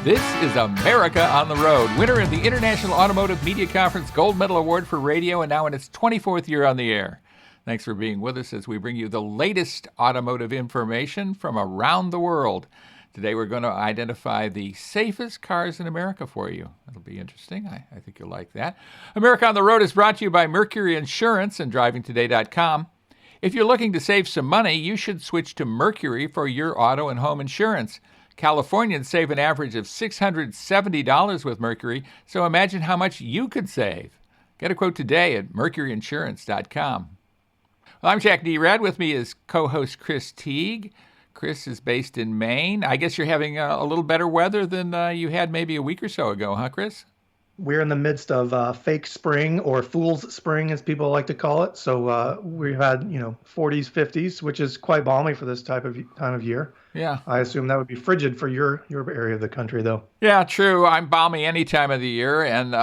This is America on the Road, winner of the International Automotive Media Conference Gold Medal Award for Radio, and now in its 24th year on the air. Thanks for being with us as we bring you the latest automotive information from around the world. Today we're going to identify the safest cars in America for you. It'll be interesting. I think you'll like that. America on the Road is brought to you by Mercury Insurance and DrivingToday.com. If you're looking to save some money, you should switch to Mercury for your auto and home insurance. Californians save an average of $670 with Mercury, so imagine how much you could save. Get a quote today at mercuryinsurance.com. Well, I'm Jack Nerad. With me is co-host Chris Teague. Chris is based in Maine. I guess you're having a little better weather than you had maybe a week or so ago, huh, Chris? We're in the midst of fake spring, or fool's spring, as people like to call it. So we've had, 40s, 50s, which is quite balmy for this time of year. Yeah. I assume that would be frigid for your area of the country, though. Yeah, true. I'm balmy any time of the year, and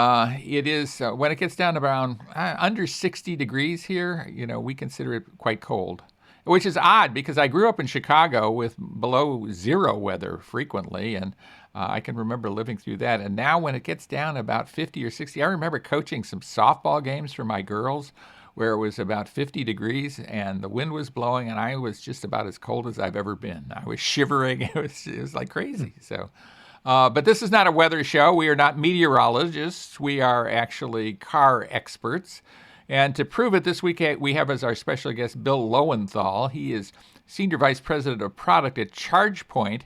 it is when it gets down to around under 60 degrees here. We consider it quite cold, which is odd because I grew up in Chicago with below zero weather frequently, and I can remember living through that. And now when it gets down about 50 or 60, I remember coaching some softball games for my girls where it was about 50 degrees and the wind was blowing and I was just about as cold as I've ever been. I was shivering. It was like crazy. So, but this is not a weather show. We are not meteorologists. We are actually car experts. And to prove it, this week we have as our special guest Bill Loewenthal. He is Senior Vice President of Product at Chargepoint.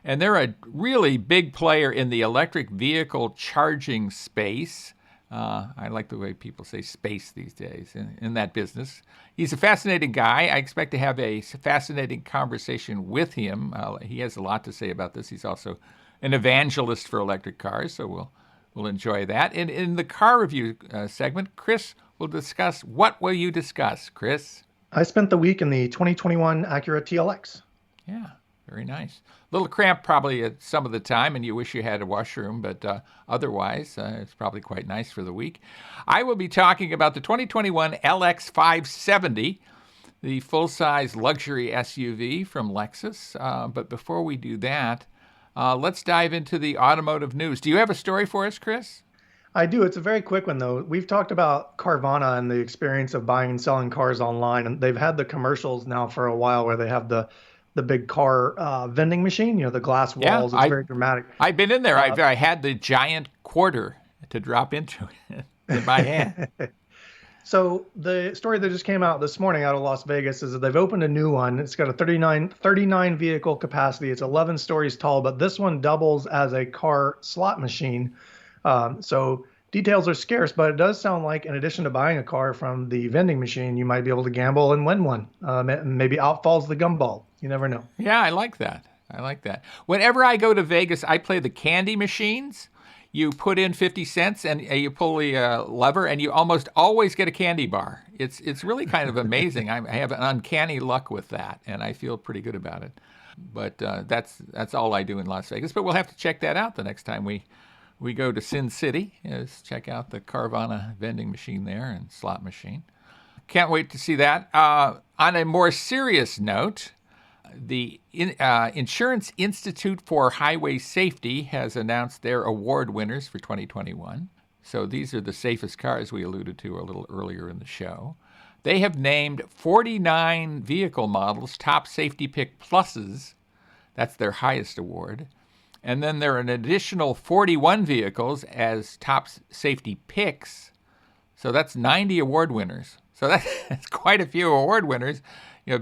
And they're a really big player in the electric vehicle charging space. I like the way people say space these days in that business. He's a fascinating guy. I expect to have a fascinating conversation with him. He has a lot to say about this. He's also an evangelist for electric cars, so we'll enjoy that. And in the car review segment, Chris will discuss. What will you discuss, Chris? I spent the week in the 2021 Acura TLX. Yeah. Very nice. A little cramped probably at some of the time, and you wish you had a washroom, but otherwise, it's probably quite nice for the week. I will be talking about the 2021 LX570, the full-size luxury SUV from Lexus. But before we do that, let's dive into the automotive news. Do you have a story for us, Chris? I do. It's a very quick one, though. We've talked about Carvana and the experience of buying and selling cars online, and they've had the commercials now for a while where they have the big car vending machine, the glass walls. It's very dramatic. I've been in there. I had the giant quarter to drop into in my hand. So the story that just came out this morning out of Las Vegas is that they've opened a new one. It's got a 39 vehicle capacity. It's 11 stories tall, but this one doubles as a car slot machine. So details are scarce, but it does sound like in addition to buying a car from the vending machine, you might be able to gamble and win one. Maybe out falls the gumball. You never know. Yeah, I like that. Whenever I go to Vegas, I play the candy machines. You put in 50 cents and you pull the lever and you almost always get a candy bar. It's really kind of amazing. I have an uncanny luck with that, and I feel pretty good about it. But that's all I do in Las Vegas. But we'll have to check that out the next time we go to Sin City. Is check out the Carvana vending machine there and slot machine. Can't wait to see that. On a more serious note, the Insurance Institute for Highway Safety has announced their award winners for 2021. So these are the safest cars we alluded to a little earlier in the show. They have named 49 vehicle models top safety pick pluses. That's their highest award. And then there are an additional 41 vehicles as top safety picks. So that's 90 award winners. So that's quite a few award winners,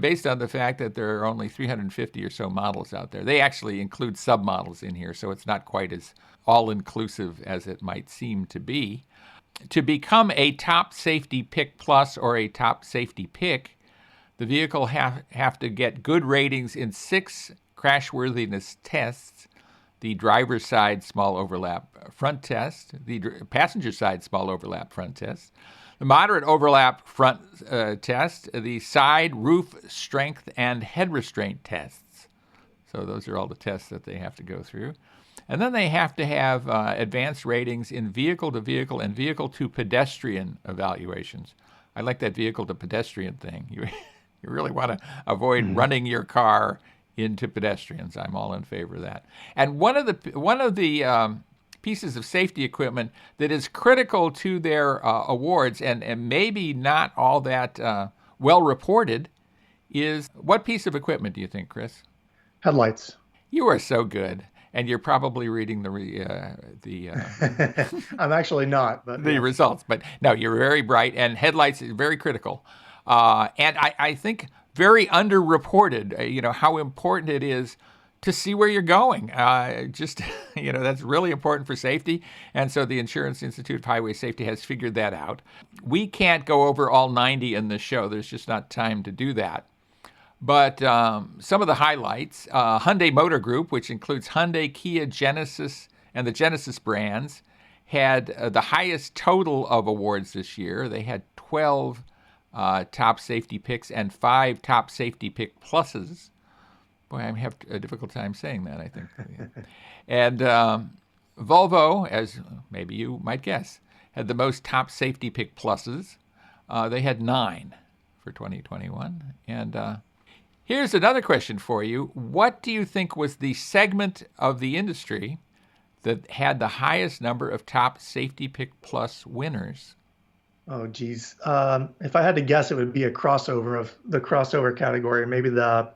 based on the fact that there are only 350 or so models out there. They actually include submodels in here, so it's not quite as all-inclusive as it might seem to be. To become a top safety pick plus or a top safety pick, the vehicle have to get good ratings in 6 crashworthiness tests: the driver's side small overlap front test, the passenger side small overlap front test, the moderate overlap front test, the side roof strength and head restraint tests. So those are all the tests that they have to go through. And then they have to have advanced ratings in vehicle-to-vehicle and vehicle-to-pedestrian evaluations. I like that vehicle-to-pedestrian thing. You really want to avoid running your car into pedestrians. I'm all in favor of that. And one of the pieces of safety equipment that is critical to their awards and maybe not all that well reported is, what piece of equipment do you think, Chris? Headlights. You are so good, and you're probably reading the I'm actually not, but the results. But no, you're very bright, and headlights is very critical. And I think very underreported. How important it is to see where you're going. That's really important for safety. And so the Insurance Institute of Highway Safety has figured that out. We can't go over all 90 in this show. There's just not time to do that. But some of the highlights, Hyundai Motor Group, which includes Hyundai, Kia, Genesis, and the Genesis brands, had the highest total of awards this year. They had 12 top safety picks and 5 top safety pick pluses. Boy, I have a difficult time saying that, I think. And Volvo, as maybe you might guess, had the most top safety pick pluses. They had 9 for 2021. And here's another question for you. What do you think was the segment of the industry that had the highest number of top safety pick plus winners? Oh, geez. If I had to guess, it would be a crossover of the crossover category, maybe the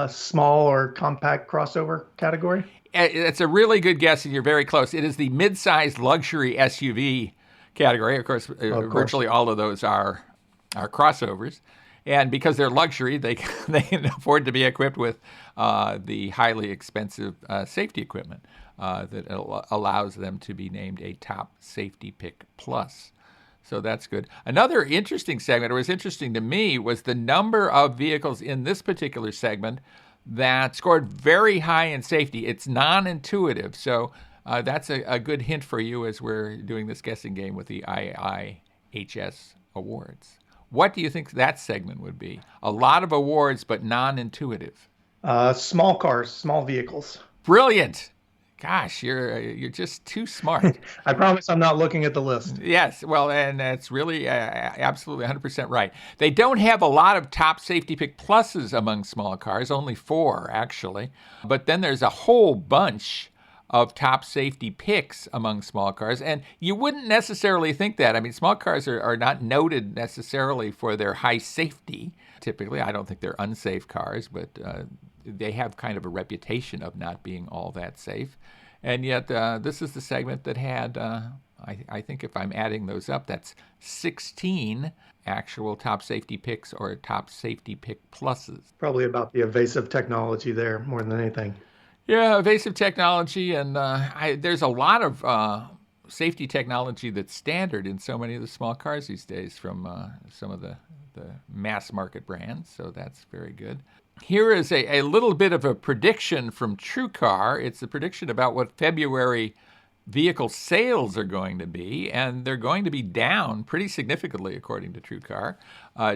small or compact crossover category. It's a really good guess, and you're very close. It is the midsize luxury SUV category. Of course, virtually all of those are crossovers. And because they're luxury, they can afford to be equipped with the highly expensive safety equipment that allows them to be named a top safety pick plus. So that's good. Another interesting segment, or was interesting to me, was the number of vehicles in this particular segment that scored very high in safety. It's non-intuitive, so that's a good hint for you as we're doing this guessing game with the IIHS awards. What do you think that segment would be? A lot of awards, but non-intuitive. Small cars, small vehicles. Brilliant. Gosh, you're just too smart. I promise I'm not looking at the list. Yes, well, and that's really absolutely 100% right. They don't have a lot of top safety pick pluses among small cars, only 4 actually. But then there's a whole bunch of top safety picks among small cars, and you wouldn't necessarily think that. I mean, small cars are not noted necessarily for their high safety. Typically, I don't think they're unsafe cars, but they have kind of a reputation of not being all that safe. And yet, this is the segment that had, I think if I'm adding those up, that's 16 actual top safety picks or top safety pick pluses. Probably about the evasive technology there more than anything. Yeah, evasive technology, and there's a lot of safety technology that's standard in so many of the small cars these days from some of the mass market brands, so that's very good. Here is a little bit of a prediction from TrueCar. It's a prediction about what February vehicle sales are going to be, and they're going to be down pretty significantly, according to TrueCar,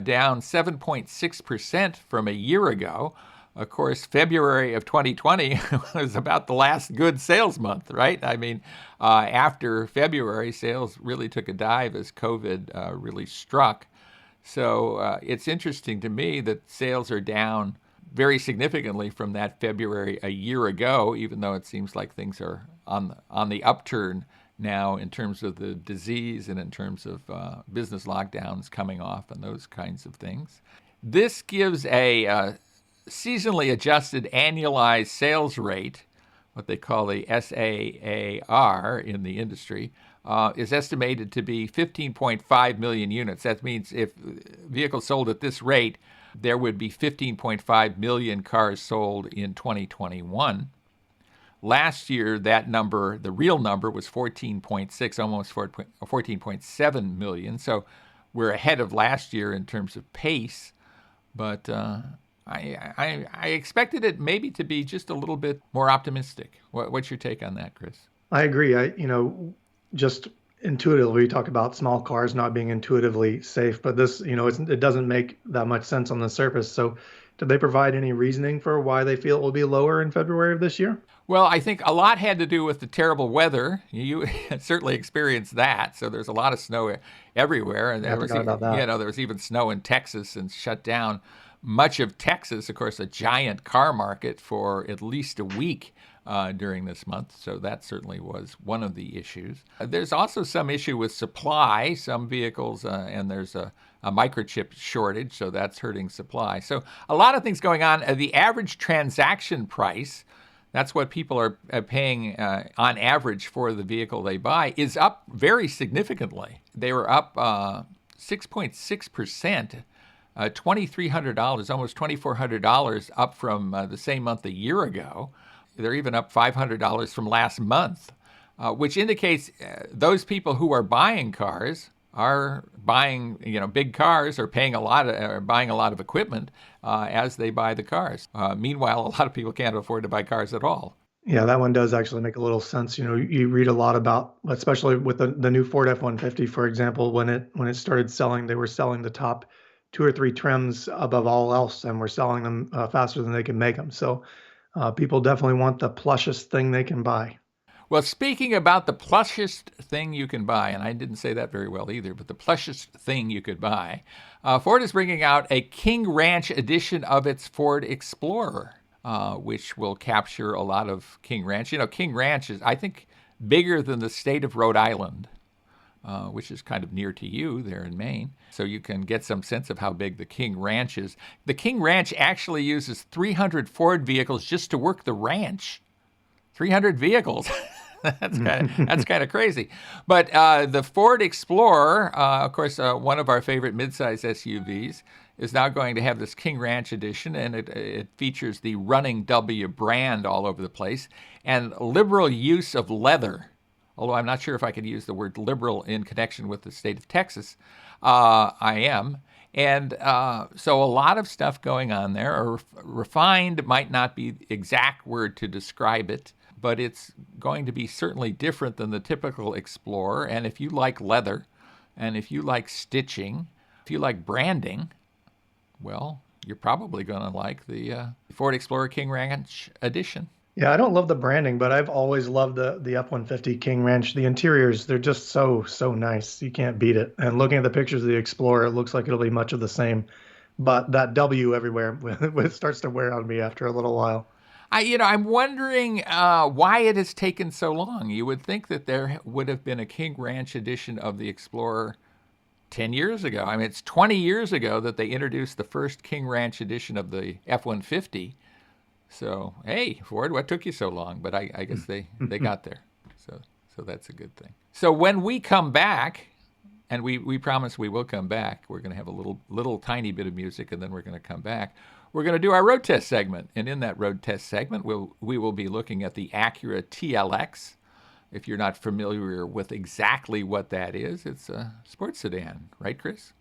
down 7.6% from a year ago. Of course, February of 2020 was about the last good sales month, right? I mean, after February, sales really took a dive as COVID really struck. So it's interesting to me that sales are down very significantly from that February a year ago, even though it seems like things are on the upturn now in terms of the disease and in terms of business lockdowns coming off and those kinds of things. This gives a seasonally adjusted annualized sales rate, what they call the SAAR in the industry, is estimated to be 15.5 million units. That means if vehicles sold at this rate, there would be 15.5 million cars sold in 2021. Last year, that number, the real number, was 14.6, almost 14.7 million. So we're ahead of last year in terms of pace, but I expected it maybe to be just a little bit more optimistic. What's your take on that, Chris? I agree. Just intuitively, we talk about small cars not being intuitively safe, but this, it doesn't make that much sense on the surface. So did they provide any reasoning for why they feel it will be lower in February of this year? Well, I think a lot had to do with the terrible weather. You certainly experienced that. So there's a lot of snow everywhere. And there was even snow in Texas and shut down. much of Texas, of course, a giant car market for at least a week during this month. So that certainly was one of the issues. There's also some issue with supply, some vehicles, and there's a microchip shortage, so that's hurting supply. So a lot of things going on. The average transaction price, that's what people are paying on average for the vehicle they buy, is up very significantly. They were up 6.6%, $2,300, almost $2,400 up from the same month a year ago. They're even up $500 from last month, which indicates those people who are buying cars are buying, big cars, or buying a lot of equipment as they buy the cars. Meanwhile, a lot of people can't afford to buy cars at all. Yeah, that one does actually make a little sense. You read a lot about, especially with the new Ford F-150, for example, when it started selling, they were selling the top 2 or 3 trims above all else, and were selling them faster than they can make them. So people definitely want the plushest thing they can buy. Well, speaking about the plushest thing you can buy, and I didn't say that very well either, but the plushest thing you could buy, Ford is bringing out a King Ranch edition of its Ford Explorer, which will capture a lot of King Ranch. King Ranch is, I think, bigger than the state of Rhode Island, which is kind of near to you there in Maine. So you can get some sense of how big the King Ranch is. The King Ranch actually uses 300 Ford vehicles just to work the ranch. 300 vehicles. That's kind of crazy. But the Ford Explorer, of course, one of our favorite midsize SUVs, is now going to have this King Ranch edition, and it features the Running W brand all over the place, and liberal use of leather. Although I'm not sure if I could use the word liberal in connection with the state of Texas. I am. And so a lot of stuff going on there. Or refined might not be the exact word to describe it, but it's going to be certainly different than the typical Explorer. And if you like leather, and if you like stitching, if you like branding, well, you're probably going to like the Ford Explorer King Ranch Edition. Yeah, I don't love the branding, but I've always loved the F-150 King Ranch. The interiors, they're just so nice. You can't beat it. And looking at the pictures of the Explorer, it looks like it'll be much of the same. But that W everywhere it starts to wear on me after a little while. I'm wondering why it has taken so long. You would think that there would have been a King Ranch edition of the Explorer 10 years ago. I mean, it's 20 years ago that they introduced the first King Ranch edition of the F-150. So, hey, Ford, what took you so long? But I guess they got there. So that's a good thing. So when we come back, and we promise we will come back, we're going to have a little tiny bit of music, and then we're going to come back. We're going to do our road test segment. And in that road test segment, we will be looking at the Acura TLX. If you're not familiar with exactly what that is, it's a sports sedan, right, Chris?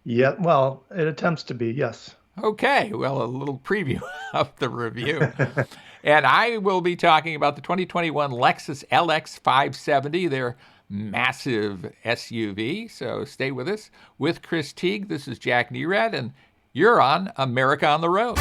Yeah, well, it attempts to be, yes. Okay, well, a little preview of the review. And I will be talking about the 2021 Lexus LX570, their massive SUV. So stay with us. With Chris Teague, this is Jack Nerad, and you're on America on the Road.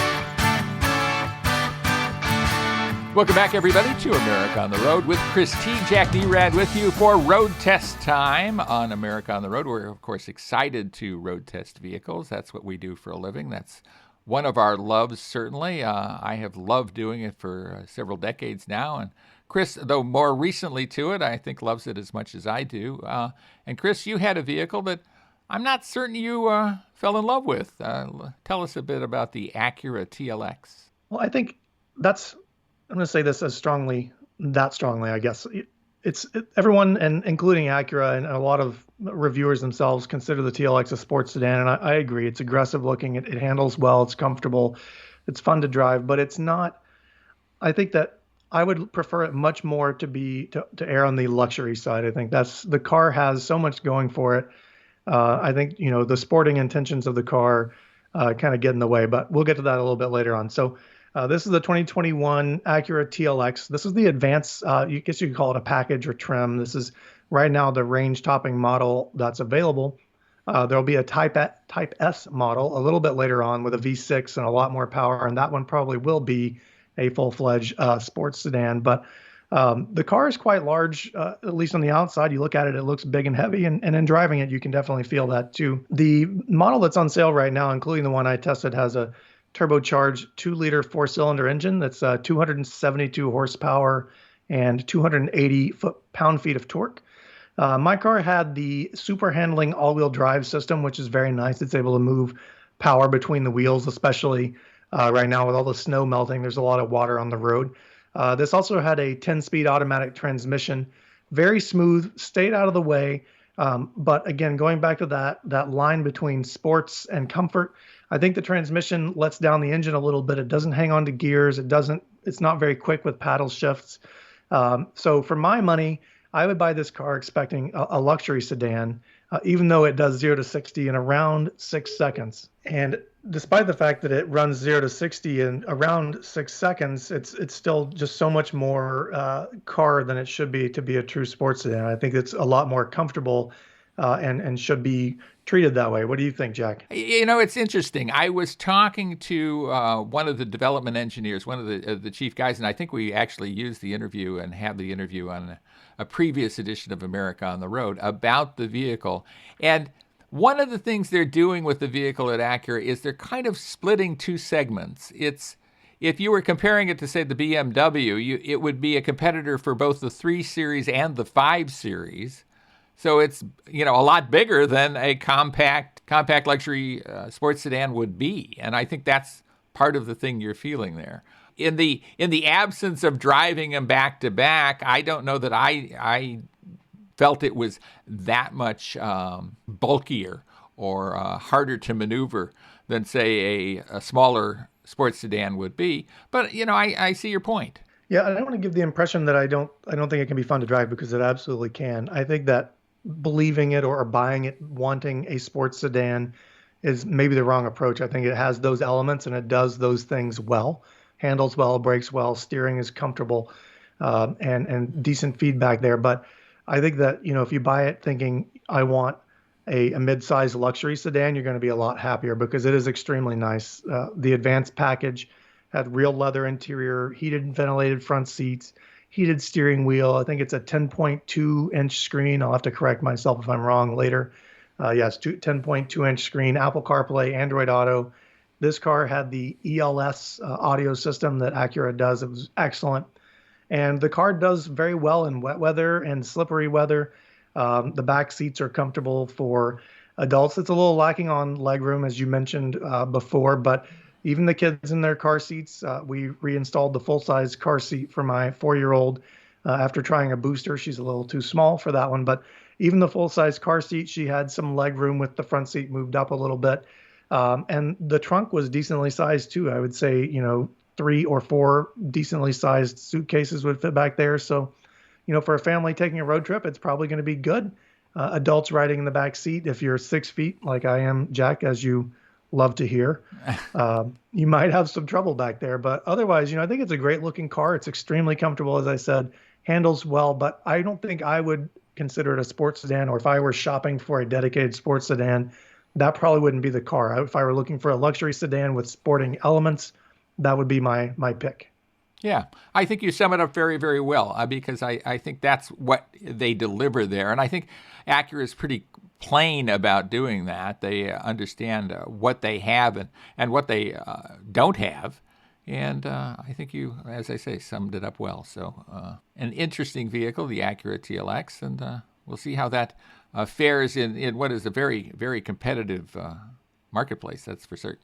Welcome back, everybody, to America on the Road with Chris Teague. Jack Nerad with you for road test time on America on the Road. We're, of course, excited to road test vehicles. That's what we do for a living. That's one of our loves, certainly. I have loved doing it for several decades now. And Chris, though more recently to it, I think loves it as much as I do. And Chris, you had a vehicle that I'm not certain you fell in love with. Tell us a bit about the Acura TLX. Well, I think I'm going to say this that strongly, I guess. Everyone, and including Acura and a lot of reviewers themselves, consider the TLX a sports sedan, and I agree. It's aggressive looking. It handles well. It's comfortable. It's fun to drive, but it's not. I think that I would prefer it much more to err on the luxury side. I think the car has so much going for it. I think the sporting intentions of the car kind of get in the way, but we'll get to that a little bit later on. So. This is the 2021 Acura TLX. This is the advanced, I guess you could call it a package or trim. This is right now the range topping model that's available. There'll be a Type S model a little bit later on with a V6 and a lot more power, and that one probably will be a full-fledged sports sedan. But The car is quite large, at least on the outside. You look at it, it looks big and heavy, and in driving it, you can definitely feel that too. The model that's on sale right now, including the one I tested, has a turbocharged 2-liter 4-cylinder engine that's 272 horsepower and 280 pound-feet of torque. My car had the super handling all-wheel drive system, which is very nice. It's able to move power between the wheels, especially right now with all the snow melting. There's a lot of water on the road. This also had a 10-speed automatic transmission, very smooth, stayed out of the way. But again, going back to that line between sports and comfort, I think the transmission lets down the engine a little bit. It doesn't hang on to gears. It's not very quick with paddle shifts. So for my money, I would buy this car expecting a luxury sedan, even though it does 0 to 60 in around 6 seconds. And despite the fact that it runs 0 to 60 in around 6 seconds, it's still just so much more car than it should be to be a true sports sedan. I think it's a lot more comfortable and should be treated that way. What do you think, Jack? It's interesting. I was talking to one of the development engineers, one of the chief guys, and I think we actually used the interview and have the interview on a previous edition of America on the Road about the vehicle. And one of the things they're doing with the vehicle at Acura is they're kind of splitting two segments. If you were comparing it to, say, the BMW, it would be a competitor for both the 3 Series and the 5 Series. So it's, a lot bigger than a compact luxury sports sedan would be. And I think that's part of the thing you're feeling there. In the absence of driving them back to back, I don't know that I felt it was that much bulkier or harder to maneuver than, say, a smaller sports sedan would be. But, I see your point. Yeah, I don't want to give the impression that I don't think it can be fun to drive, because it absolutely can. I think that believing it or buying it, wanting a sports sedan, is maybe the wrong approach. I think it has those elements and it does those things well. Handles well, brakes well, steering is comfortable, and decent feedback there. But I think that, if you buy it thinking I want a mid-size luxury sedan, you're going to be a lot happier, because it is extremely nice. The advanced package had real leather interior, heated and ventilated front seats, heated steering wheel. I think it's a 10.2-inch screen. I'll have to correct myself if I'm wrong later. Yes, 10.2-inch screen, Apple CarPlay, Android Auto. This car had the ELS audio system that Acura does. It was excellent. And the car does very well in wet weather and slippery weather. The back seats are comfortable for adults. It's a little lacking on legroom, as you mentioned before, but even the kids in their car seats, we reinstalled the full-size car seat for my 4-year-old after trying a booster. She's a little too small for that one, but even the full-size car seat, she had some legroom with the front seat moved up a little bit. And the trunk was decently sized too. I would say, 3 or 4 decently sized suitcases would fit back there. So, for a family taking a road trip, it's probably going to be good. Adults riding in the back seat, if you're 6 feet like I am, Jack, as you love to hear, you might have some trouble back there. But otherwise, I think it's a great looking car. It's extremely comfortable, as I said, handles well, but I don't think I would consider it a sports sedan, or if I were shopping for a dedicated sports sedan, that probably wouldn't be the car. If I were looking for a luxury sedan with sporting elements, that would be my pick. Yeah, I think you sum it up very, very well, because I think that's what they deliver there. And I think Acura is pretty plain about doing that. They understand what they have and what they don't have. And I think you, as I say, summed it up well. So an interesting vehicle, the Acura TLX, and we'll see how that fares in what is a very, very competitive marketplace, that's for certain.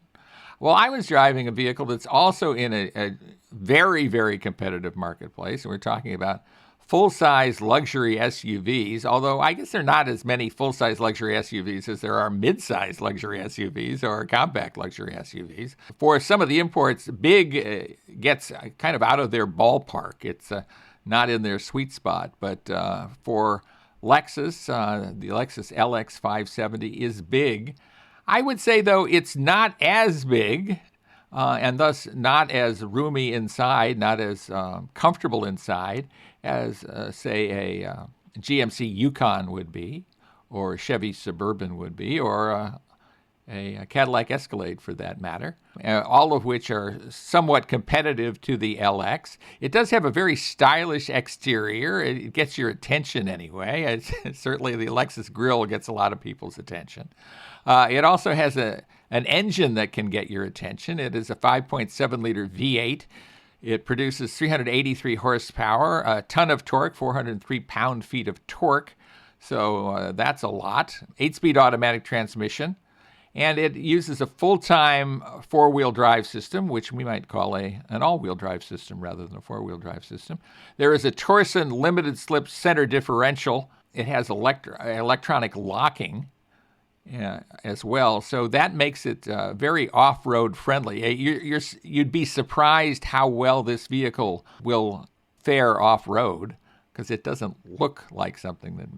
Well, I was driving a vehicle that's also in a very, very competitive marketplace, and we're talking about full-size luxury SUVs, although I guess there are not as many full-size luxury SUVs as there are mid-size luxury SUVs or compact luxury SUVs. For some of the imports, big gets kind of out of their ballpark. It's not in their sweet spot, but for Lexus, the Lexus LX570 is big. I would say, though, it's not as big and thus not as roomy inside, not as comfortable inside as, say, a GMC Yukon would be, or a Chevy Suburban would be, or a Cadillac Escalade for that matter, all of which are somewhat competitive to the LX. It does have a very stylish exterior. It gets your attention anyway. Certainly the Lexus grille gets a lot of people's attention. It also has an engine that can get your attention. It is a 5.7-liter V8. It produces 383 horsepower, a ton of torque, 403 pound-feet of torque. So that's a lot. 8-speed automatic transmission. And it uses a full-time four-wheel drive system, which we might call an all-wheel drive system rather than a four-wheel drive system. There is a Torsen limited-slip center differential. It has electronic locking as well, so that makes it very off-road friendly. You'd be surprised how well this vehicle will fare off-road, because it doesn't look like something that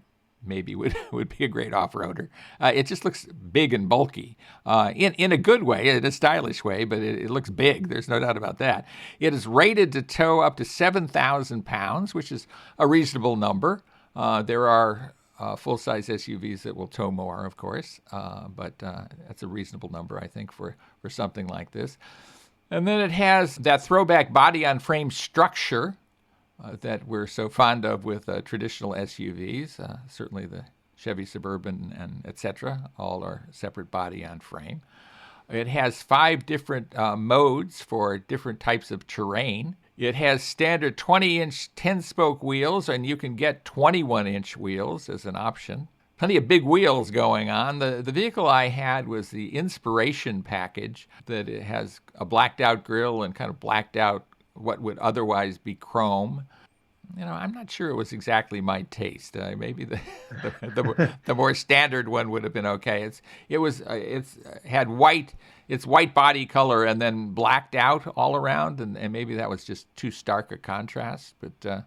maybe would be a great off-roader. It just looks big and bulky, in a good way, in a stylish way, but it looks big. There's no doubt about that. It is rated to tow up to 7,000 pounds, which is a reasonable number. There are full-size SUVs that will tow more, of course, but that's a reasonable number, I think, for something like this. And then it has that throwback body-on-frame structure that we're so fond of with traditional SUVs. Certainly the Chevy Suburban and et cetera, all are separate body-on-frame. It has 5 different modes for different types of terrain. It has standard 20-inch 10-spoke wheels, and you can get 21-inch wheels as an option. Plenty of big wheels going on. The vehicle I had was the Inspiration package, that it has a blacked-out grille and kind of blacked out what would otherwise be chrome. You know, I'm not sure it was exactly my taste. Maybe the more standard one would have been okay. It's had white body color and then blacked out all around, and maybe that was just too stark a contrast. But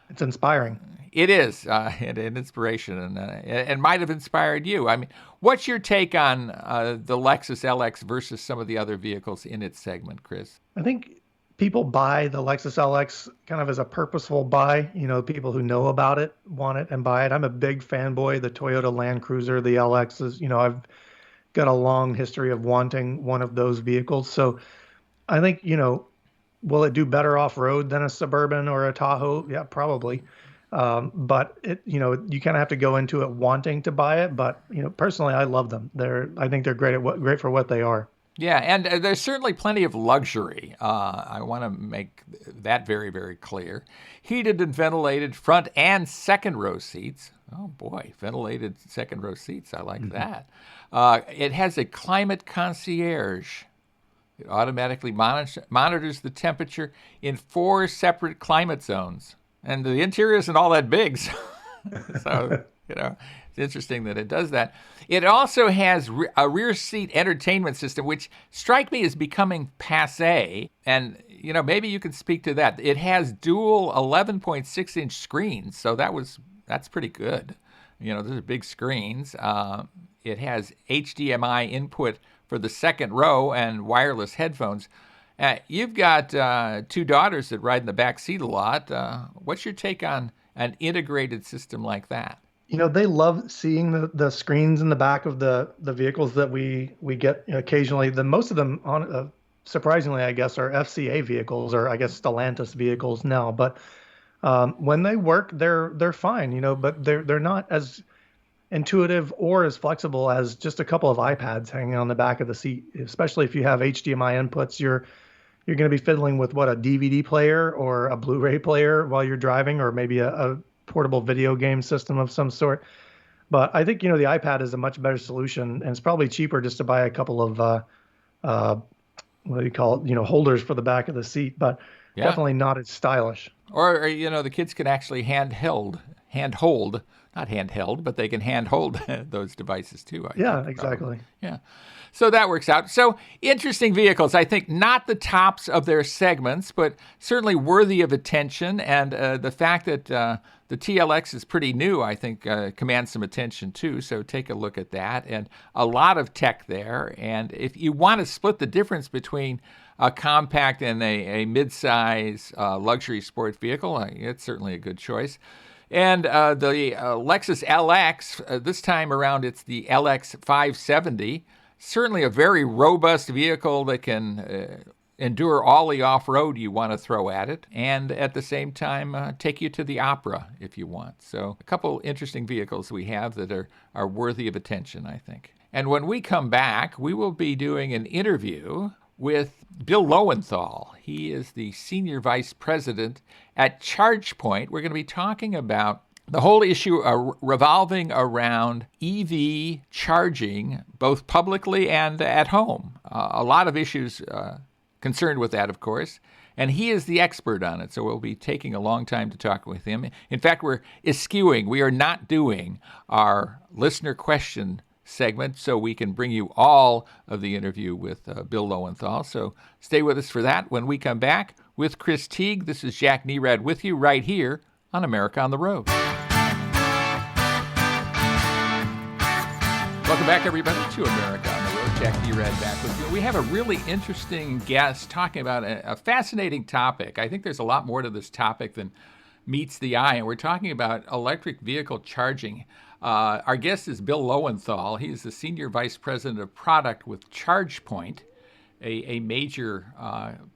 it's inspiring. It is an inspiration, and it might have inspired you. I mean, what's your take on the Lexus LX versus some of the other vehicles in its segment, Chris? I think people buy the Lexus LX kind of as a purposeful buy. You know, people who know about it want it and buy it. I'm a big fanboy. The Toyota Land Cruiser, the LX is, you know, I've got a long history of wanting one of those vehicles. So I think, you know, will it do better off-road than a Suburban or a Tahoe? Yeah, probably. But it, you know, you kind of have to go into it wanting to buy it. But, you know, personally, I love them. I think they're great for what they are. Yeah, and there's certainly plenty of luxury. I want to make that very, very clear. Heated and ventilated front and second row seats. Oh boy, ventilated second row seats. I like that. It has a climate concierge. It automatically monitors the temperature in 4 separate climate zones. And the interior isn't all that big, so you know, it's interesting that it does that. It also has a rear seat entertainment system, which strike me as becoming passé. And, you know, maybe you could speak to that. It has dual 11.6-inch screens, so that's pretty good. You know, those are big screens. It has HDMI input for the second row and wireless headphones. You've got 2 daughters that ride in the back seat a lot. What's your take on an integrated system like that? You know, they love seeing the screens in the back of the vehicles that we get occasionally. Most of them, surprisingly, I guess, are FCA vehicles, or I guess Stellantis vehicles now. But when they work, they're fine. You know, but they're not as intuitive or as flexible as just a couple of iPads hanging on the back of the seat. Especially if you have HDMI inputs, you're going to be fiddling with a DVD player or a Blu-ray player while you're driving, or maybe a portable video game system of some sort. But I think, you know, the iPad is a much better solution, and it's probably cheaper just to buy a couple of what do you call it, you know, holders for the back of the seat, but definitely not as stylish. Or, you know, the kids can actually handhold, not handheld, but they can handhold those devices too. I think, exactly. Probably. Yeah. So that works out. So interesting vehicles. I think not the tops of their segments, but certainly worthy of attention. And the fact that the TLX is pretty new, I think, commands some attention too. So take a look at that. And a lot of tech there. And if you want to split the difference between a compact and a midsize luxury sport vehicle, it's certainly a good choice. And the Lexus LX, this time around, it's the LX570. certainly a very robust vehicle that can endure all the off-road you want to throw at it, and at the same time take you to the opera if you want. So a couple interesting vehicles we have that are worthy of attention, I think. And when we come back, we will be doing an interview with Bill Loewenthal. He is the Senior Vice President at Chargepoint. We're going to be talking about the whole issue revolving around EV charging, both publicly and at home. A lot of issues concerned with that, of course, and he is the expert on it, so we'll be taking a long time to talk with him. In fact, we're eschewing. We are not doing our listener question segment, so we can bring you all of the interview with Bill Loewenthal. So stay with us for that. When we come back with Chris Teague, this is Jack Nerad with you right here on America on the Road. Welcome back, everybody, to America on the Road. Jack Nerad back with you. We have a really interesting guest talking about a fascinating topic. I think there's a lot more to this topic than meets the eye, and we're talking about electric vehicle charging. Our guest is Bill Loewenthal. He is the Senior Vice President of Product with Chargepoint, a major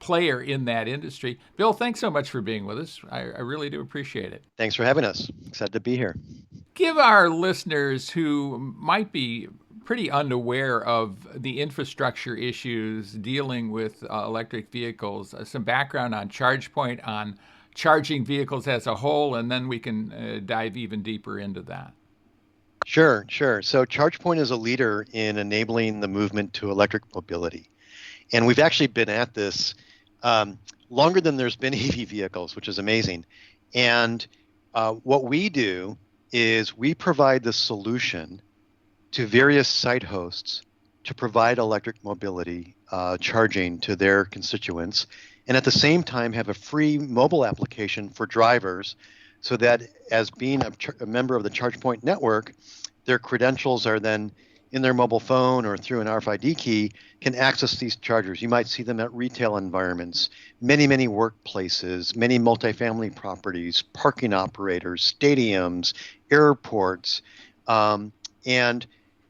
player in that industry. Bill, thanks so much for being with us. I really do appreciate it. Thanks for having us. Excited to be here. Give our listeners who might be pretty unaware of the infrastructure issues dealing with electric vehicles some background on Chargepoint, on charging vehicles as a whole, and then we can dive even deeper into that. Sure. So Chargepoint is a leader in enabling the movement to electric mobility. And we've actually been at this longer than there's been EV vehicles, which is amazing. And what we do is we provide the solution to various site hosts to provide electric mobility charging to their constituents, and at the same time have a free mobile application for drivers so that as being a member of the Chargepoint network, their credentials are then in their mobile phone or through an RFID key can access these chargers. You might see them at retail environments, many workplaces, many multifamily properties, parking operators, stadiums, airports. And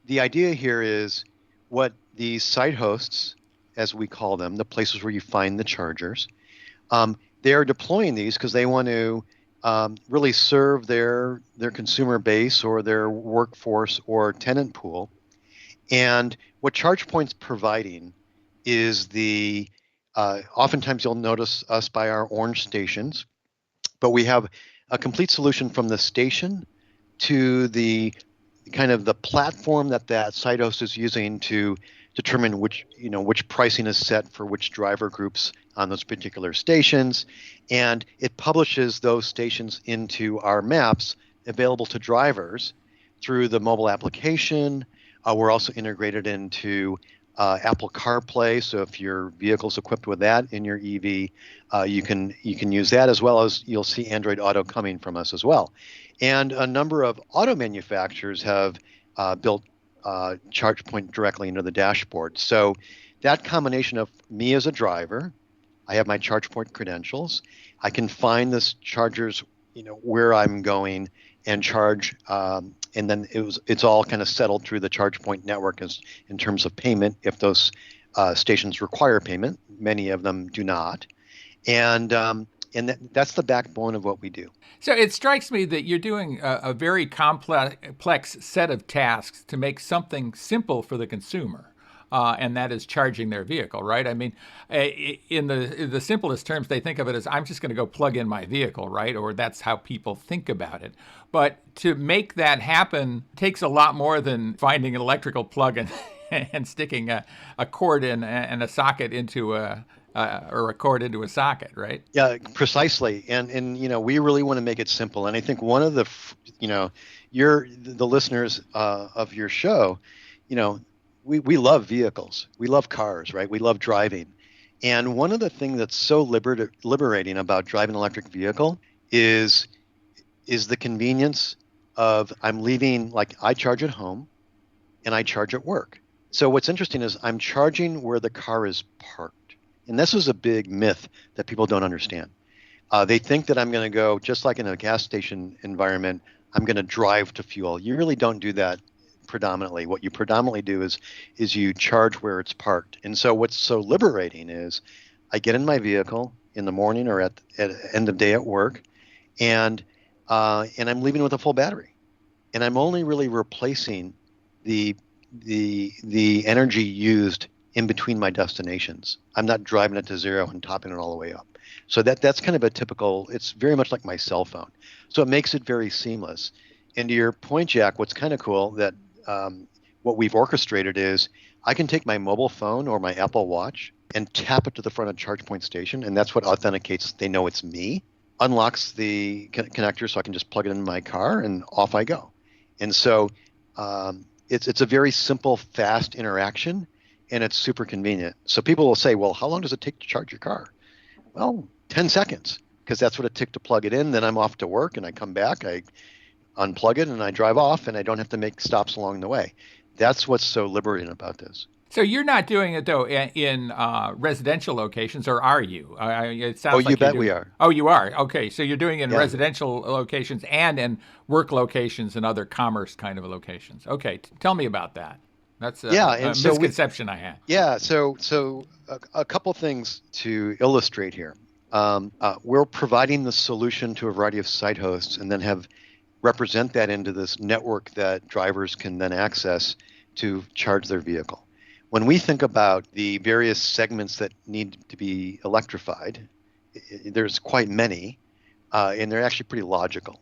the idea here is what these site hosts, as we call them, the places where you find the chargers, they are deploying these because they want to really serve their consumer base or their workforce or tenant pool. And what Chargepoint's providing is oftentimes you'll notice us by our orange stations, but we have a complete solution from the station to the kind of the platform that site host is using to determine which pricing is set for which driver groups on those particular stations. And it publishes those stations into our maps available to drivers through the mobile application. We're also integrated into Apple CarPlay, so if your vehicle's equipped with that in your EV, you can use that, as well as you'll see Android Auto coming from us as well. And a number of auto manufacturers have built Chargepoint directly into the dashboard. So that combination of me as a driver, I have my Chargepoint credentials, I can find the chargers, where I'm going and charge, and then it's all kind of settled through the Chargepoint network in terms of payment. If those stations require payment, many of them do not, and that's the backbone of what we do. So it strikes me that you're doing a very complex set of tasks to make something simple for the consumer. And that is charging their vehicle, right? I mean, in the simplest terms, they think of it as, I'm just going to go plug in my vehicle, right? Or that's how people think about it. But to make that happen takes a lot more than finding an electrical plug and sticking a cord in and a socket into or a cord into a socket, right? Yeah, precisely. And we really want to make it simple. And I think one of the, the listeners of your show, we love vehicles. We love cars, right? We love driving. And one of the things that's so liberating about driving an electric vehicle is the convenience of I'm leaving, like I charge at home and I charge at work. So what's interesting is I'm charging where the car is parked. And this is a big myth that people don't understand. They think that I'm going to go, just like in a gas station environment, I'm going to drive to fuel. You really don't do that predominantly. What you predominantly do is you charge where it's parked. And so what's so liberating is I get in my vehicle in the morning or at end of day at work, and I'm leaving with a full battery, and I'm only really replacing the energy used in between my destinations. I'm not driving it to zero and topping it all the way up. So that's kind of a typical. It's very much like my cell phone. So it makes it very seamless. And to your point, Jack, what's kind of cool that what we've orchestrated is I can take my mobile phone or my Apple Watch and tap it to the front of Chargepoint station, and that's what authenticates. They know it's me. Unlocks the connector, so I can just plug it in my car, and off I go. And so it's a very simple, fast interaction, and it's super convenient. So people will say, well, how long does it take to charge your car? Well, 10 seconds, because that's what it took to plug it in. Then I'm off to work, and I come back, I unplug it, and I drive off, and I don't have to make stops along the way. That's what's so liberating about this. So you're not doing it, though, in residential locations, or are you? It sounds like you bet doing... we are. Oh, you are? Okay, so you're doing it in Yeah. residential locations and in work locations and other commerce kind of locations. Okay, tell me about that. That's a misconception I had. Yeah, so a couple things to illustrate here. We're providing the solution to a variety of site hosts and then represent that into this network that drivers can then access to charge their vehicle. When we think about the various segments that need to be electrified, there's quite many, and they're actually pretty logical.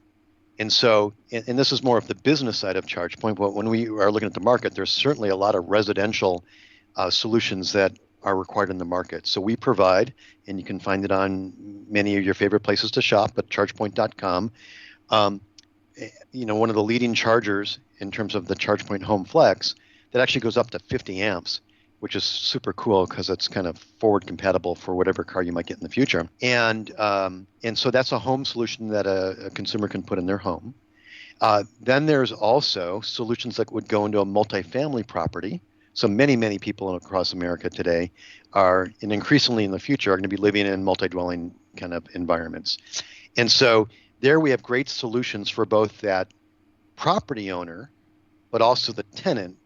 And so, and this is more of the business side of ChargePoint, but when we are looking at the market, there's certainly a lot of residential solutions that are required in the market. So we provide, and you can find it on many of your favorite places to shop at chargepoint.com. One of the leading chargers in terms of the ChargePoint Home Flex that actually goes up to 50 amps, which is super cool because it's kind of forward compatible for whatever car you might get in the future. And so that's a home solution that a consumer can put in their home. Then there's also solutions that would go into a multifamily property. So many people across America today are, and increasingly in the future, are going to be living in multi-dwelling kind of environments. And so there we have great solutions for both that property owner, but also the tenant,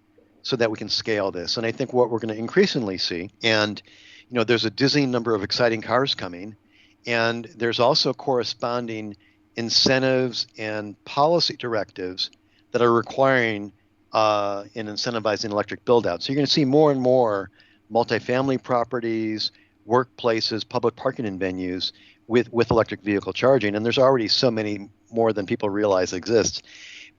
so that we can scale this. And I think what we're going to increasingly see, and there's a dizzying number of exciting cars coming, and there's also corresponding incentives and policy directives that are requiring and incentivizing electric build-out. So you're going to see more and more multifamily properties, workplaces, public parking and venues with electric vehicle charging. And there's already so many more than people realize exists.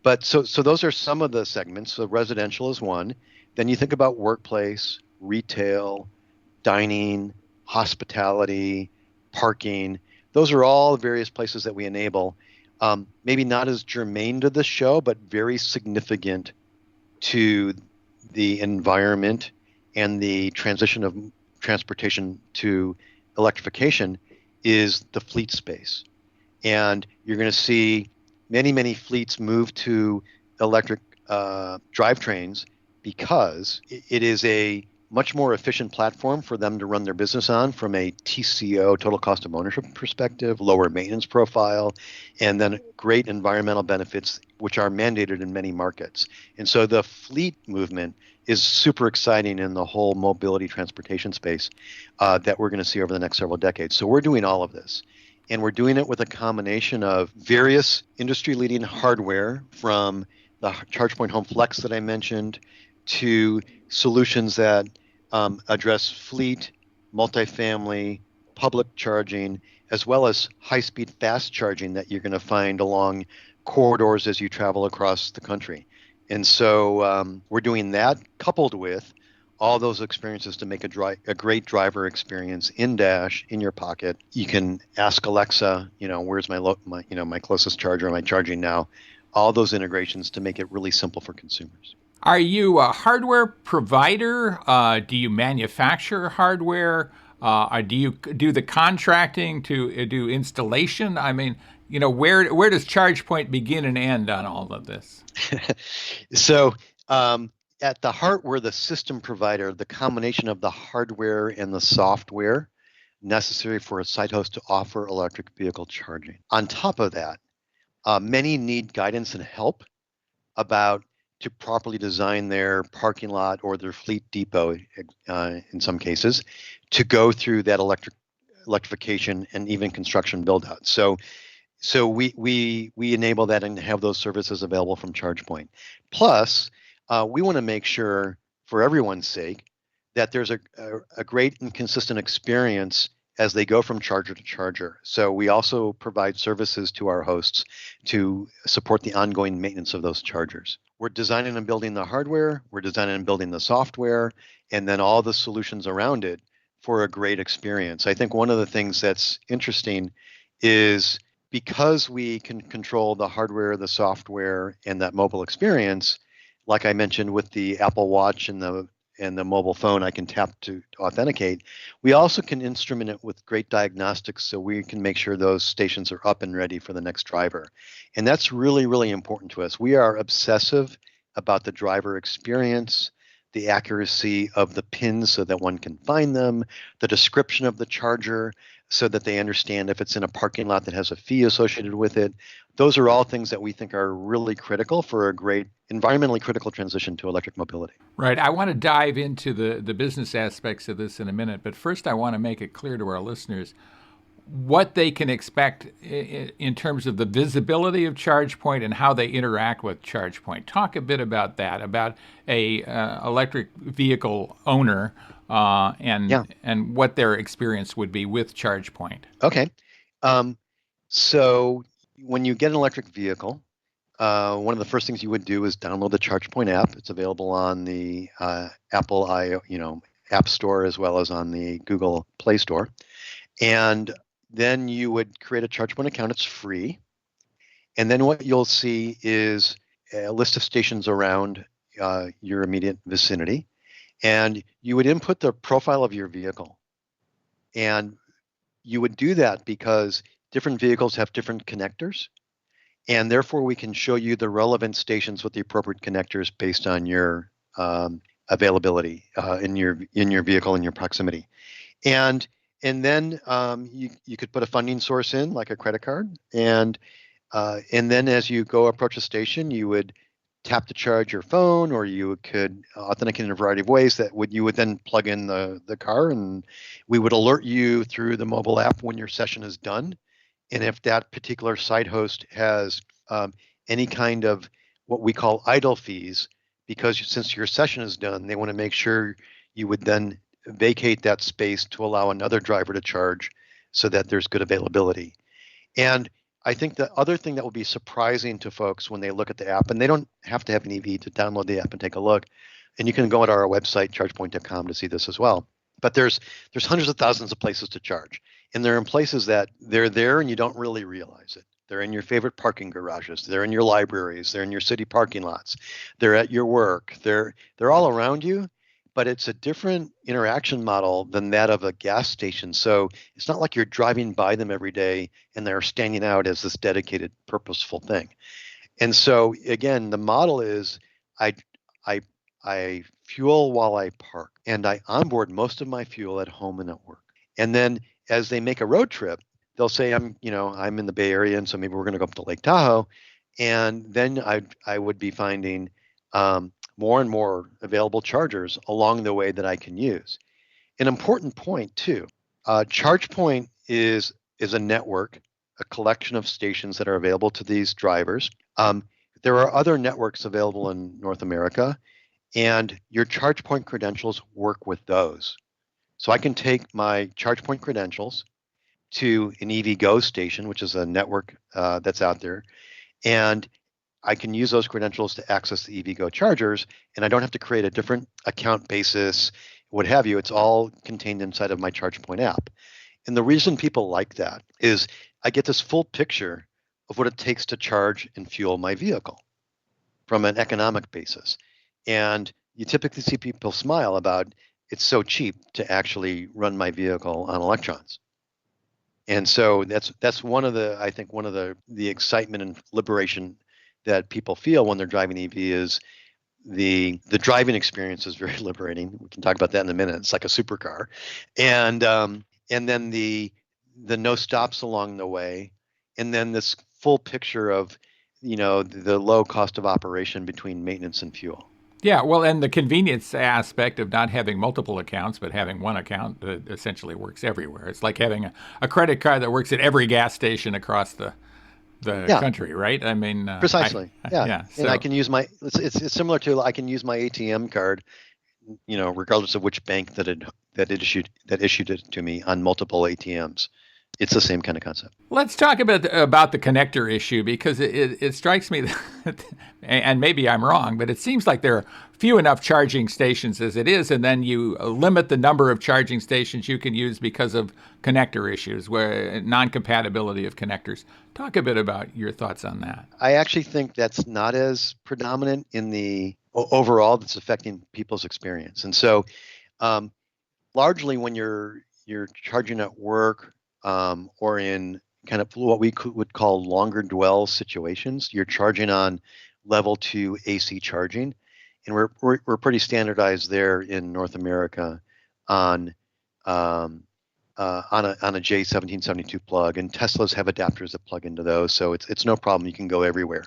But so those are some of the segments. So residential is one. Then you think about workplace, retail, dining, hospitality, parking. Those are all various places that we enable. Maybe not as germane to the show, but very significant to the environment and the transition of transportation to electrification is the fleet space. And you're going to see many fleets move to electric drivetrains because it is a much more efficient platform for them to run their business on from a TCO, total cost of ownership perspective, lower maintenance profile, and then great environmental benefits, which are mandated in many markets. And so the fleet movement is super exciting in the whole mobility transportation space that we're going to see over the next several decades. So we're doing all of this. And we're doing it with a combination of various industry-leading hardware from the ChargePoint Home Flex that I mentioned to solutions that address fleet, multifamily, public charging, as well as high-speed fast charging that you're going to find along corridors as you travel across the country. And so we're doing that coupled with all those experiences to make a great driver experience in dash, in your pocket. You can ask Alexa, where's my closest charger? Am I charging now? All those integrations to make it really simple for consumers. Are you a hardware provider? Do you manufacture hardware? Do you do the contracting to do installation? I mean, where does ChargePoint begin and end on all of this? So at the heart, we're the system provider, the combination of the hardware and the software necessary for a site host to offer electric vehicle charging. On top of that, many need guidance and help about to properly design their parking lot or their fleet depot, in some cases, to go through that electrification and even construction build out. So we enable that and have those services available from Chargepoint. Plus, we want to make sure, for everyone's sake, that there's a great and consistent experience as they go from charger to charger. So we also provide services to our hosts to support the ongoing maintenance of those chargers. We're designing and building the hardware, we're designing and building the software, and then all the solutions around it for a great experience. I think one of the things that's interesting is because we can control the hardware, the software, and that mobile experience, like I mentioned with the Apple Watch and the mobile phone I can tap to authenticate, we also can instrument it with great diagnostics so we can make sure those stations are up and ready for the next driver. And that's really, really important to us. We are obsessive about the driver experience, the accuracy of the pins so that one can find them, the description of the charger so that they understand if it's in a parking lot that has a fee associated with it. Those are all things that we think are really critical for a great environmentally critical transition to electric mobility. Right. I want to dive into the business aspects of this in a minute, but first I want to make it clear to our listeners what they can expect in terms of the visibility of ChargePoint and how they interact with ChargePoint. Talk a bit about that, about a electric vehicle owner and what their experience would be with ChargePoint. Okay. So when you get an electric vehicle, one of the first things you would do is download the ChargePoint app. It's available on the Apple App Store as well as on the Google Play Store. And then you would create a ChargePoint account. It's free. And then what you'll see is a list of stations around your immediate vicinity. And you would input the profile of your vehicle. And you would do that because different vehicles have different connectors. And therefore, we can show you the relevant stations with the appropriate connectors based on your availability in your vehicle and your proximity. And then you could put a funding source in, like a credit card, and then as you go approach a station, you would tap to charge your phone, or you could authenticate in a variety of ways you would then plug in the car, and we would alert you through the mobile app when your session is done. And if that particular site host has any kind of what we call idle fees, because since your session is done, they want to make sure you would then vacate that space to allow another driver to charge so that there's good availability. And I think the other thing that will be surprising to folks when they look at the app, and they don't have to have an EV to download the app and take a look, and you can go to our website, chargepoint.com, to see this as well. But there's hundreds of thousands of places to charge. And they're in places that they're there and you don't really realize it. They're in your favorite parking garages. They're in your libraries. They're in your city parking lots. They're at your work. They're all around you, but it's a different interaction model than that of a gas station. So it's not like you're driving by them every day and they're standing out as this dedicated, purposeful thing. And so again, the model is I fuel while I park, and I onboard most of my fuel at home and at work. And then as they make a road trip, they'll say, I'm in the Bay Area, and so maybe we're going to go up to Lake Tahoe. And then I would be finding more and more available chargers along the way that I can use. An important point too, ChargePoint is a network, a collection of stations that are available to these drivers. There are other networks available in North America, and your ChargePoint credentials work with those. So I can take my ChargePoint credentials to an EVgo station, which is a network that's out there, and I can use those credentials to access the EVgo chargers, and I don't have to create a different account basis, what have you. It's all contained inside of my ChargePoint app. And the reason people like that is I get this full picture of what it takes to charge and fuel my vehicle from an economic basis. And you typically see people smile about it's so cheap to actually run my vehicle on electrons. And so that's one of the excitement and liberation that people feel when they're driving EV is the driving experience is very liberating. We can talk about that in a minute. It's like a supercar. And then the no stops along the way, and then this full picture of the low cost of operation between maintenance and fuel. Yeah, well, and the convenience aspect of not having multiple accounts, but having one account that essentially works everywhere. It's like having a credit card that works at every gas station across the Yeah, country, right? I mean, precisely. Yeah. yeah. And So I can use it's similar to, I can use my ATM card, regardless of which bank that issued it to me on multiple ATMs. It's the same kind of concept. let's talk about the connector issue, because it strikes me that, and maybe I'm wrong, but it seems like there are few enough charging stations as it is, and then you limit the number of charging stations you can use because of connector issues, where non-compatibility of connectors. Talk a bit about your thoughts on that. I actually think that's not as predominant in the overall that's affecting people's experience. And so, largely when you're charging at work, or in kind of what we would call longer dwell situations, you're charging on level 2 AC charging, and we're pretty standardized there in North America on a J1772 plug, and Teslas have adapters that plug into those, so it's no problem. You can go everywhere.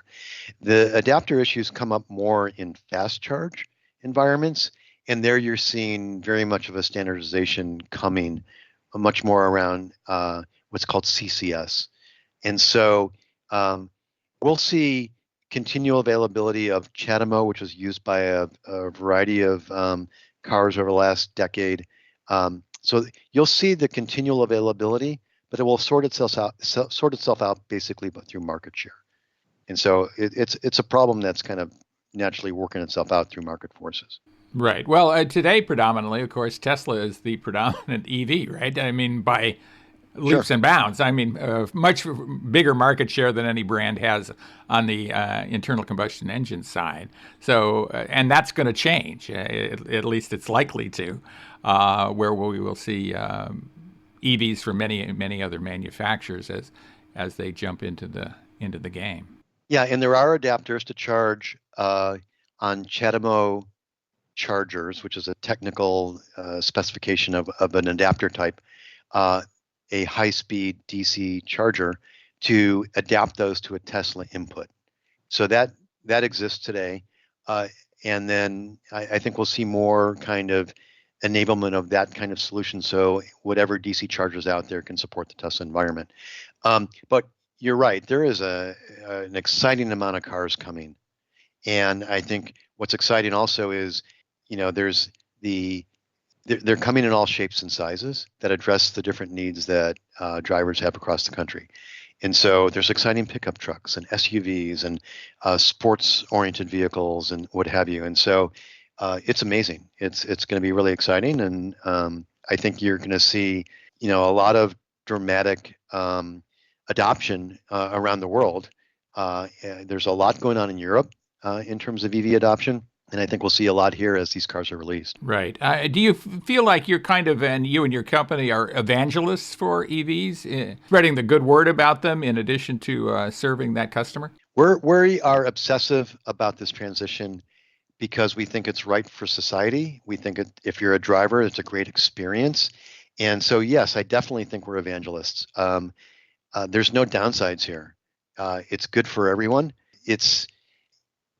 The adapter issues come up more in fast charge environments, and there you're seeing very much of a standardization coming, much more around what's called CCS. And so we'll see continual availability of CHAdeMO, which was used by a variety of cars over the last decade. So you'll see the continual availability, but it will sort itself out basically, but through market share. And so it's a problem that's kind of naturally working itself out through market forces. Right. Well, today, predominantly, of course, Tesla is the predominant EV, right? I mean, by leaps and bounds. I mean, much bigger market share than any brand has on the internal combustion engine side. So, and that's going to change. At least it's likely to, where we will see EVs from many other manufacturers as they jump into the game. Yeah, and there are adapters to charge on CHAdeMO chargers, which is a technical specification of an adapter type, a high-speed DC charger, to adapt those to a Tesla input. So that exists today, and then I think we'll see more kind of enablement of that kind of solution, so whatever DC chargers out there can support the Tesla environment. But you're right, there is an exciting amount of cars coming, and I think what's exciting also is, they're coming in all shapes and sizes that address the different needs that drivers have across the country. And so there's exciting pickup trucks and SUVs and sports-oriented vehicles and what have you. And so it's amazing. It's going to be really exciting, and I think you're going to see a lot of dramatic adoption around the world. There's a lot going on in Europe in terms of EV adoption. And I think we'll see a lot here as these cars are released. Right. Do you feel like you're kind of, and you and your company are evangelists for EVs, spreading the good word about them in addition to serving that customer? We are obsessive about this transition because we think it's right for society. We think if you're a driver, it's a great experience. And so, yes, I definitely think we're evangelists. There's no downsides here. It's good for everyone.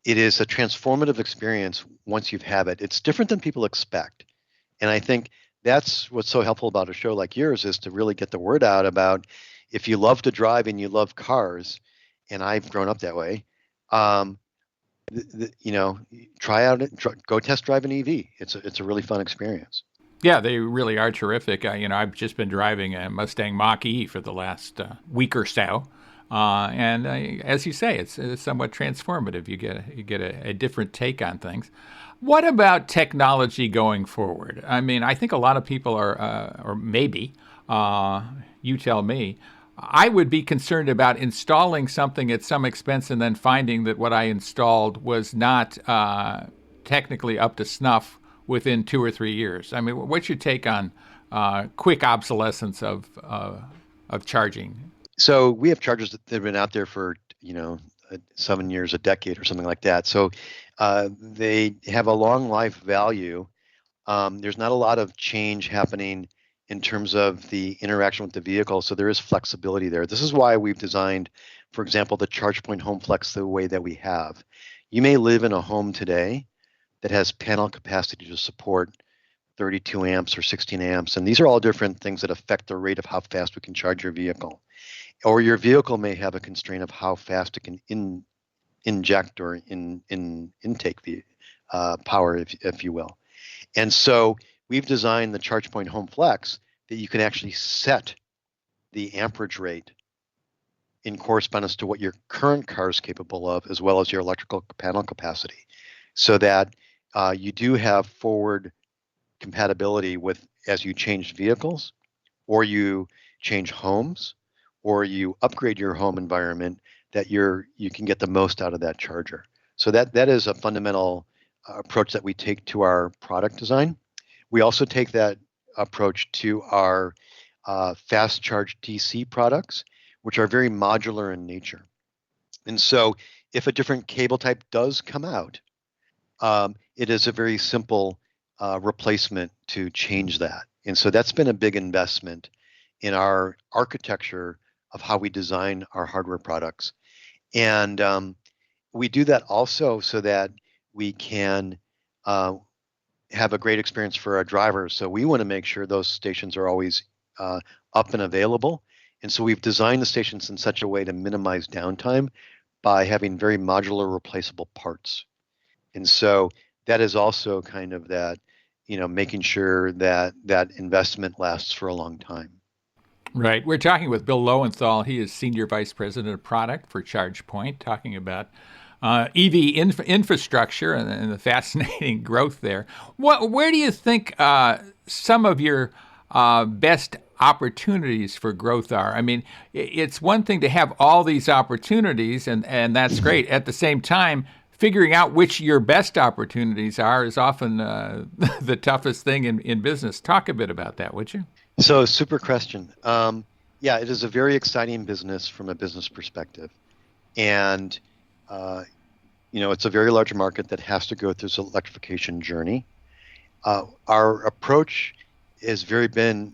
It is a transformative experience once you have it. It's different than people expect. And I think that's what's so helpful about a show like yours, is to really get the word out about, if you love to drive and you love cars, and I've grown up that way, try out go test drive an EV. It's a really fun experience. Yeah, they really are terrific. I've just been driving a Mustang Mach-E for the last week or so. And as you say, it's somewhat transformative. You get a different take on things. What about technology going forward? I mean, I think a lot of people are, or maybe, you tell me, I would be concerned about installing something at some expense and then finding that what I installed was not technically up to snuff within 2 or 3 years. I mean, what's your take on quick obsolescence of charging? So we have chargers that have been out there for 7 years, a decade, or something like that. So they have a long life value. There's not a lot of change happening in terms of the interaction with the vehicle, so there is flexibility there. This is why we've designed for example, the Chargepoint Home Flex the way that we have. You may live in a home today that has panel capacity to support 32 amps or 16 amps, and these are all different things that affect the rate of how fast we can charge your vehicle. Or your vehicle may have a constraint of how fast it can inject or intake the power, if you will. And so we've designed the Chargepoint Home Flex that you can actually set the amperage rate in correspondence to what your current car is capable of, as well as your electrical panel capacity, so that you do have forward compatibility with as you change vehicles, or you change homes, or you upgrade your home environment, that you can get the most out of that charger. So that is a fundamental approach that we take to our product design. We also take that approach to our fast charge DC products, which are very modular in nature. And so if a different cable type does come out, it is a very simple replacement to change that. And so that's been a big investment in our architecture of how we design our hardware products. And we do that also so that we can have a great experience for our drivers. So we want to make sure those stations are always up and available. And so we've designed the stations in such a way to minimize downtime by having very modular replaceable parts. And so that is also kind of that, making sure that that investment lasts for a long time. Right. We're talking with Bill Loewenthal. He is Senior Vice President of Product for ChargePoint, talking about EV infrastructure and the fascinating growth there. Where do you think some of your best opportunities for growth are? I mean, it's one thing to have all these opportunities, and that's great. At the same time, figuring out which your best opportunities are is often the toughest thing in business. Talk a bit about that, would you? So, super question. Yeah, it is a very exciting business from a business perspective. And, it's a very large market that has to go through this electrification journey. Our approach has been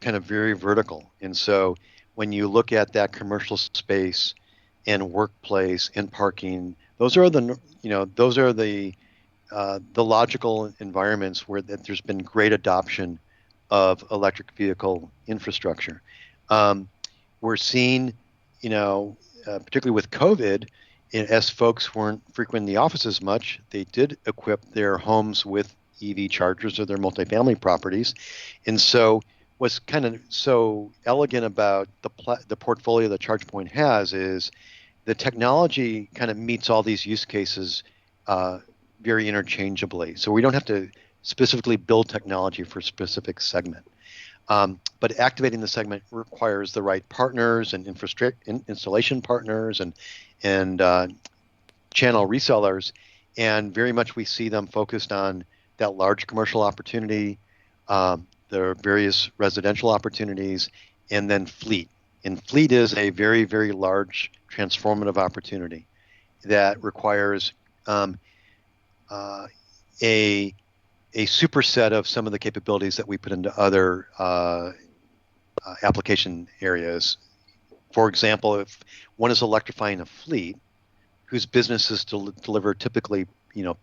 kind of very vertical. And so when you look at that commercial space and workplace and parking, those are the logical environments where there's been great adoption of electric vehicle infrastructure. We're seeing, particularly with COVID, as folks weren't frequenting the office as much, they did equip their homes with EV chargers or their multifamily properties. And so what's kind of so elegant about the portfolio that ChargePoint has is the technology kind of meets all these use cases very interchangeably. So we don't have to specifically build technology for a specific segment. But activating the segment requires the right partners and installation partners and channel resellers. And very much we see them focused on that large commercial opportunity, the various residential opportunities, and then fleet. And fleet is a very, very large transformative opportunity that requires a superset of some of the capabilities that we put into other application areas. For example, if one is electrifying a fleet whose business is to deliver typically,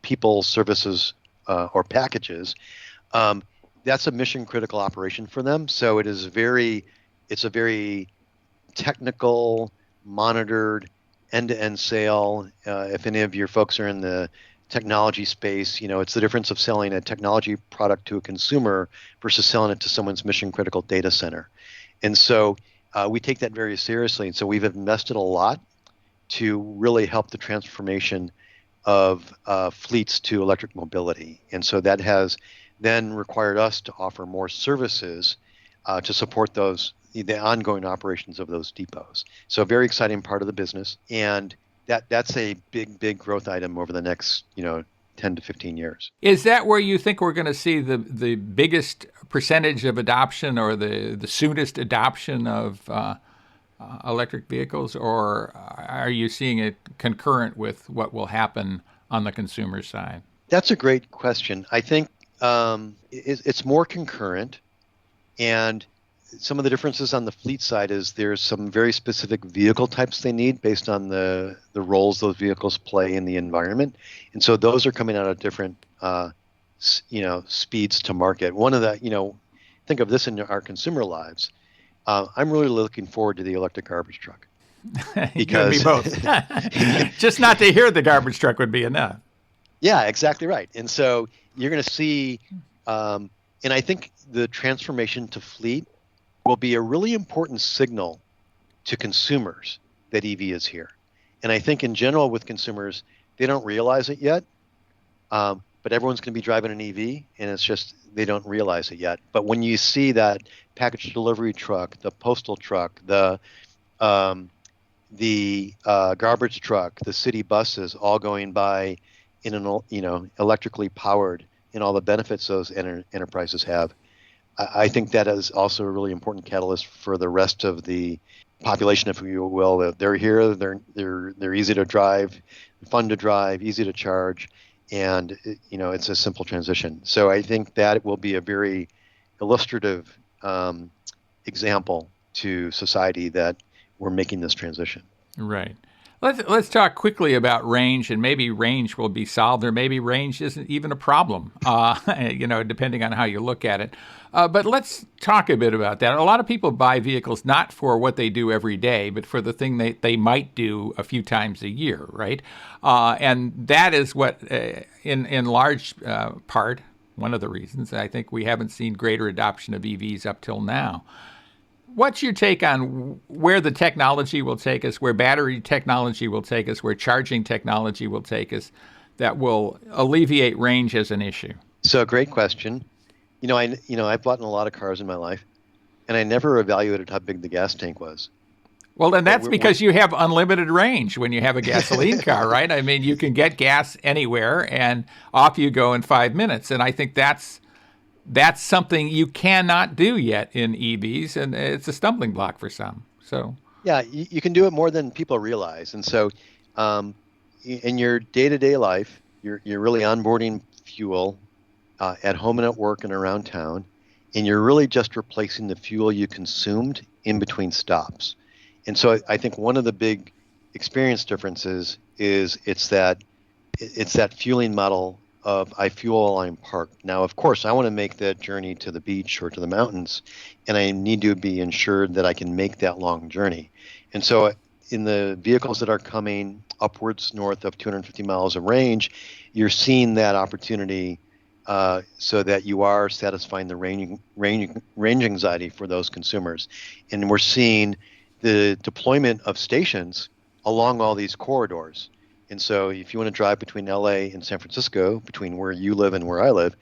people, services, or packages, that's a mission critical operation for them. So it's a very technical, monitored, end-to-end sale. If any of your folks are in the technology space, it's the difference of selling a technology product to a consumer versus selling it to someone's mission critical data center. And so we take that very seriously. And so we've invested a lot to really help the transformation of fleets to electric mobility. And so that has then required us to offer more services to support the ongoing operations of those depots. So a very exciting part of the business. And that's a big growth item over the next 10 to 15 years. Is that where you think we're going to see the biggest percentage of adoption or the soonest adoption of electric vehicles, or are you seeing it concurrent with what will happen on the consumer side? That's a great question. I think it's more concurrent, and some of the differences on the fleet side is there's some very specific vehicle types they need based on the roles those vehicles play in the environment. And so those are coming out at different, speeds to market. One of the, think of this in our consumer lives. I'm really looking forward to the electric garbage truck. Because you and me both. Just not to hear the garbage truck would be enough. Yeah, exactly right. And so you're going to see, and I think the transformation to fleet will be a really important signal to consumers that EV is here. And I think in general with consumers, they don't realize it yet, but everyone's going to be driving an EV, and it's just they don't realize it yet. But when you see that package delivery truck, the postal truck, the garbage truck, the city buses all going by in an electrically powered, and all the benefits those enterprises have, I think that is also a really important catalyst for the rest of the population, if you will. They're here, they're easy to drive, fun to drive, easy to charge, and it's a simple transition. So I think that will be a very illustrative example to society that we're making this transition. Right. Let's talk quickly about range, and maybe range will be solved, or maybe range isn't even a problem, depending on how you look at it. But let's talk a bit about that. A lot of people buy vehicles not for what they do every day, but for the thing they might do a few times a year, right? And that is what, in large part, one of the reasons I think we haven't seen greater adoption of EVs up till now. What's your take on where the technology will take us, where battery technology will take us, where charging technology will take us, that will alleviate range as an issue? So, great question. I've bought in a lot of cars in my life, and I never evaluated how big the gas tank was. Well, then that's because you have unlimited range when you have a gasoline car, right? I mean, you can get gas anywhere, and off you go in 5 minutes. And I think that's something you cannot do yet in EVs, and it's a stumbling block for some. So yeah, you can do it more than people realize. And so in your day-to-day life, you're really onboarding fuel at home and at work and around town, and you're really just replacing the fuel you consumed in between stops. And so I think one of the big experience differences is it's that fueling model of I fuel while I'm parked. Now, of course, I want to make that journey to the beach or to the mountains, and I need to be ensured that I can make that long journey. And so in the vehicles that are coming upwards north of 250 miles of range, you're seeing that opportunity so that you are satisfying the range anxiety for those consumers. And we're seeing the deployment of stations along all these corridors. And so if you want to drive between LA and San Francisco, between where you live and where I live,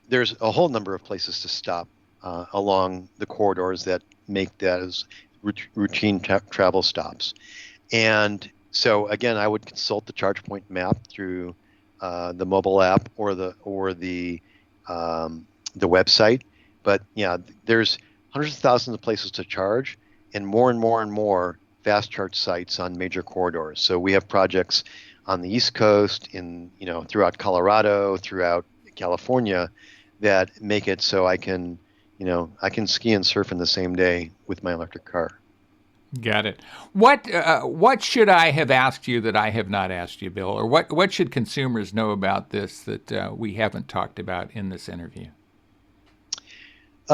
there's a whole number of places to stop along the corridors that make that as routine travel stops. And so again, I would consult the Chargepoint map through the mobile app or the website. But yeah, there's hundreds of thousands of places to charge, and more fast charge sites on major corridors. So we have projects on the East Coast, throughout Colorado, throughout California, that make it so I can ski and surf in the same day with my electric car. Got it. What should I have asked you that I have not asked you, Bill? Or what should consumers know about this that we haven't talked about in this interview?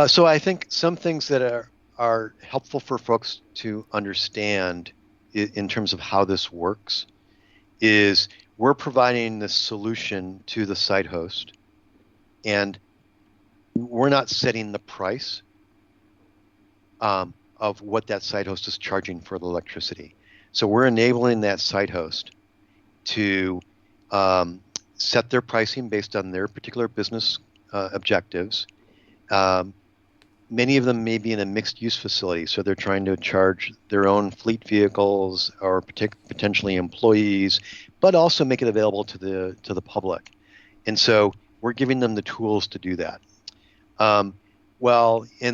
So I think some things that are helpful for folks to understand in terms of how this works is we're providing the solution to the site host, and we're not setting the price of what that site host is charging for the electricity. So we're enabling that site host to set their pricing based on their particular business objectives. Many of them may be in a mixed-use facility, so they're trying to charge their own fleet vehicles or potentially employees, but also make it available to the public. And so we're giving them the tools to do that. And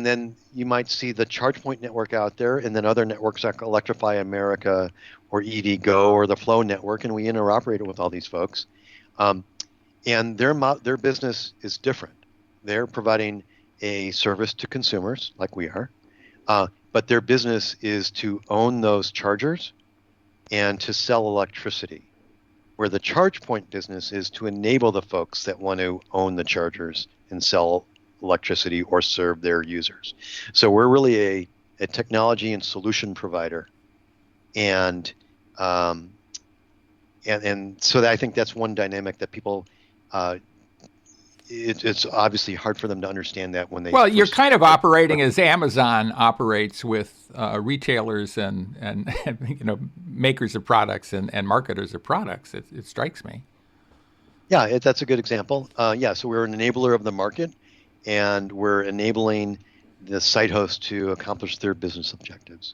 then you might see the Chargepoint network out there, and then other networks like Electrify America or EVgo or the Flow network, and we interoperate with all these folks. And their business is different. They're providing a service to consumers like we are, but their business is to own those chargers and to sell electricity, where the Chargepoint business is to enable the folks that want to own the chargers and sell electricity or serve their users. So we're really a technology and solution provider, and so I think that's one dynamic that people. It's obviously hard for them to understand that when they. Well, you're kind of operating as Amazon operates with retailers and makers of products and marketers of products. It strikes me. Yeah, that's a good example. So we're an enabler of the market, and we're enabling the site host to accomplish their business objectives.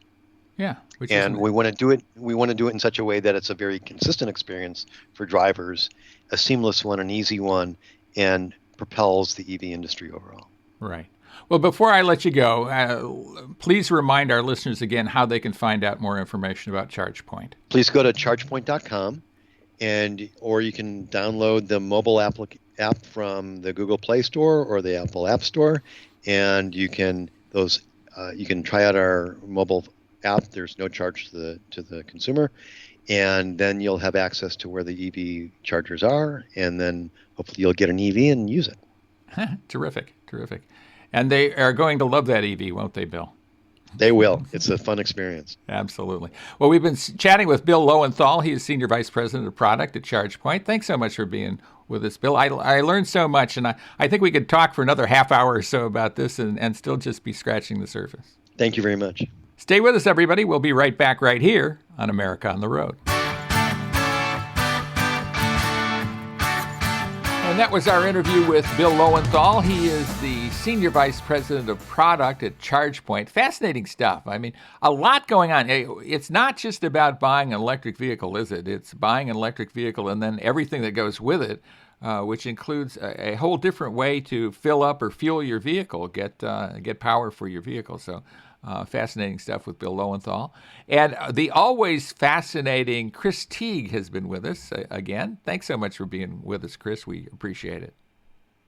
Yeah, we want to do it. We want to do it in such a way that it's a very consistent experience for drivers, a seamless one, an easy one, and propels the EV industry overall. Right. Well, before I let you go, please remind our listeners again how they can find out more information about Chargepoint. Please go to chargepoint.com, or you can download the mobile app from the Google Play Store or the Apple App Store, and you can try out our mobile app. There's no charge to the consumer, and then you'll have access to where the EV chargers are, and then hopefully you'll get an EV and use it. Terrific. And they are going to love that EV, won't they, Bill? They will. It's a fun experience. Absolutely. Well, we've been chatting with Bill Loewenthal. He is Senior Vice President of Product at Chargepoint. Thanks so much for being with us, Bill. I learned so much, and I think we could talk for another half hour or so about this and still just be scratching the surface. Thank you very much. Stay with us, everybody. We'll be right back right here on America on the Road. And that was our interview with Bill Loewenthal. He is the Senior Vice President of Product at Chargepoint. Fascinating stuff. I mean, a lot going on. It's not just about buying an electric vehicle, is it? It's buying an electric vehicle and then everything that goes with it, which includes a whole different way to fill up or fuel your vehicle, get power for your vehicle. So fascinating stuff with Bill Loewenthal. And the always fascinating Chris Teague has been with us again. Thanks so much for being with us, Chris. We appreciate it.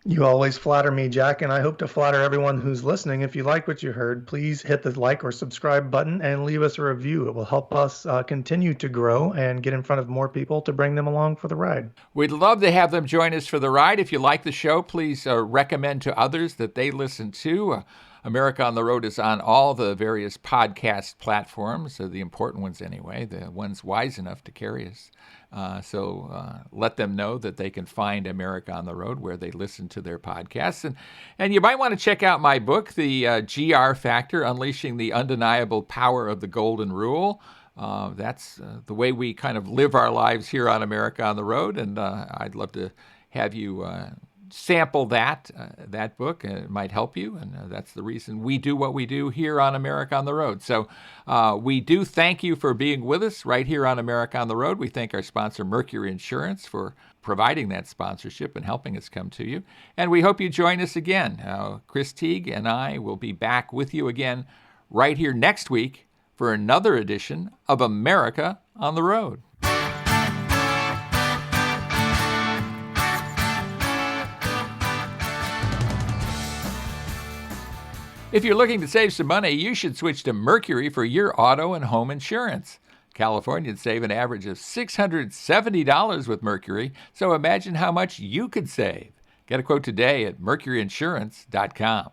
You always flatter me, Jack, and I hope to flatter everyone who's listening. If you like what you heard, please hit the like or subscribe button and leave us a review. It will help us continue to grow and get in front of more people to bring them along for the ride. We'd love to have them join us for the ride. If you like the show, please recommend to others that they listen to. America on the Road is on all the various podcast platforms, the important ones anyway, the ones wise enough to carry us. So let them know that they can find America on the Road where they listen to their podcasts. And you might want to check out my book, The GR Factor, Unleashing the Undeniable Power of the Golden Rule. That's the way we kind of live our lives here on America on the Road. And I'd love to have you sample that book. It might help you, and that's the reason we do what we do here on America on the Road. So we do thank you for being with us right here on America on the Road. We thank our sponsor, Mercury Insurance, for providing that sponsorship and helping us come to you. And we hope you join us again. Chris Teague and I will be back with you again right here next week for another edition of America on the Road. If you're looking to save some money, you should switch to Mercury for your auto and home insurance. Californians save an average of $670 with Mercury, so imagine how much you could save. Get a quote today at mercuryinsurance.com.